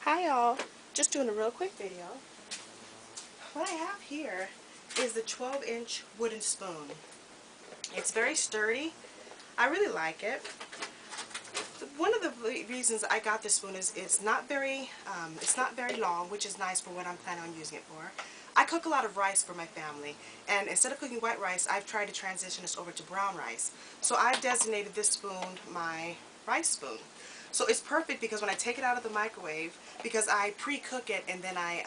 Hi y'all, just doing a real quick video. What I have here is the 12-inch wooden spoon. It's very sturdy. I really like it. One of the reasons I got this spoon is it's not very long, which is nice for what I'm planning on using it for. I cook a lot of rice for my family, and instead of cooking white rice, I've tried to transition this over to brown rice. So I've designated this spoon my rice spoon. So it's perfect because when I take it out of the microwave, because I pre-cook it and then I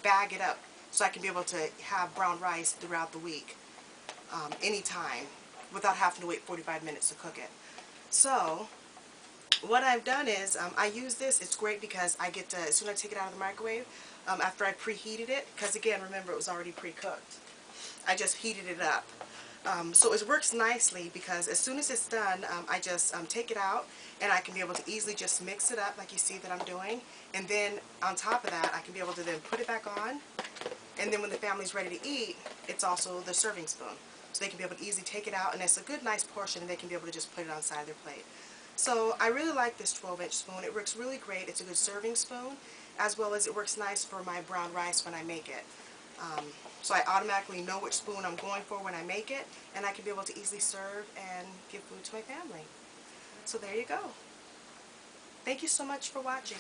bag it up so I can be able to have brown rice throughout the week, anytime, without having to wait 45 minutes to cook it. So what I've done is I use this. It's great because I get to, as soon as I take it out of the microwave, after I preheated it, because again, remember, it was already pre-cooked. I just heated it up. So it works nicely because as soon as it's done, I just take it out and I can be able to easily just mix it up like you see that I'm doing. And then on top of that, I can be able to then put it back on. And then when the family's ready to eat, it's also the serving spoon. So they can be able to easily take it out, and it's a good nice portion, and they can be able to just put it on the side of their plate. So I really like this 12-inch spoon. It works really great. It's a good serving spoon, as well as it works nice for my brown rice when I make it. So I automatically know which spoon I'm going for when I make it, and I can be able to easily serve and give food to my family. So there you go. Thank you so much for watching.